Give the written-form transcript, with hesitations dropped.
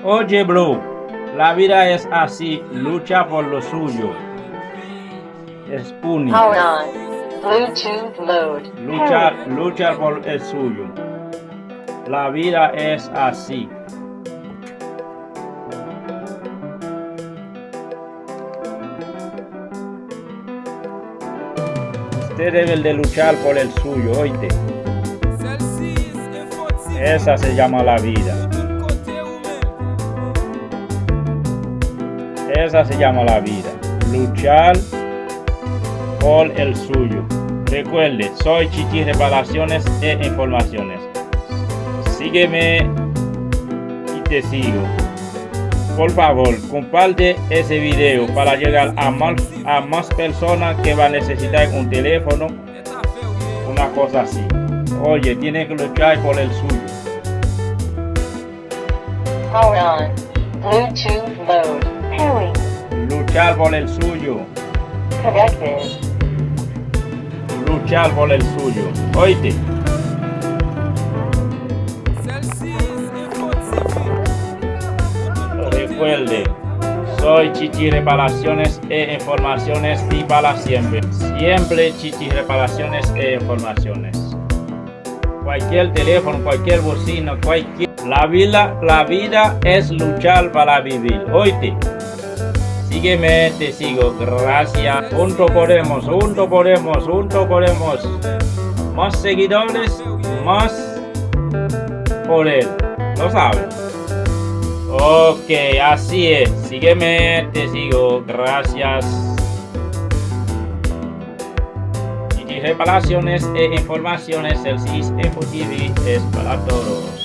Oye, Blue, la vida es así, lucha por lo suyo. Spoonie, Hold on. Bluetooth mode. lucha por el suyo. La vida es así. Usted debe de luchar por el suyo, oíste. Esa se llama la vida. Esa se llama la vida. Luchar por el suyo. Recuerde, soy Chichi Reparaciones e Informaciones. Sígueme y te sigo. Por favor, comparte ese video para llegar a más personas que van a necesitar un teléfono, una cosa así. Oye, tienes que luchar por el suyo. Hold on. Bluetooth mode. Pairing. Luchar por el suyo. Connected. Luchar por el suyo. Oíste. Recuerde, soy Chichi Reparaciones e Informaciones y para siempre. Siempre Chichi Reparaciones e Informaciones. Cualquier teléfono, cualquier bocina, cualquier... La vida es luchar para vivir. Oíste. Sígueme, te sigo. Gracias. Juntos podemos. Más seguidores, más poder. ¿Lo sabes? Ok, así es. Sígueme, te sigo. Gracias. Y reparaciones e informaciones, el CIS Info TV es para todos.